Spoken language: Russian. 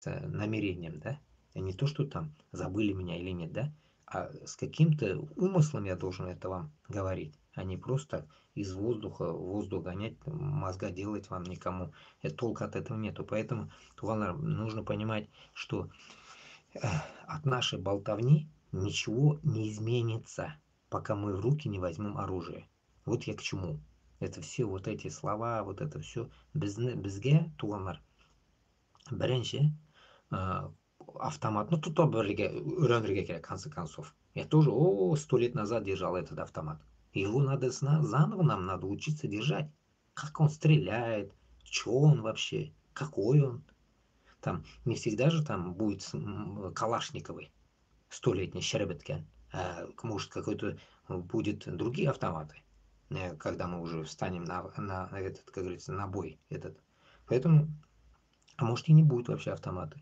намерением, да, а не то, что там забыли меня или нет, да, а с каким-то умыслом я должен это вам говорить, а не просто из воздуха в воздух гонять, мозга делать вам никому. Толка от этого нету. Поэтому, Тувалар, нужно понимать, что от нашей болтовни ничего не изменится, пока мы в руки не возьмем оружие. Вот я к чему. Это все вот эти слова, вот это все безге туганар. Бірінші, автомат, ну тут öğrenirге керек, в конце концов. Я тоже, 100 лет назад держал этот автомат. Его надо заново нам надо учиться держать. Как он стреляет, что он вообще, какой он. Там не всегда же там будет калашниковый 100-летний щербеткен. Может какой-то будет другие автоматы, когда мы уже встанем на этот, как говорится, на бой этот. Поэтому, а может и не будет вообще автомата.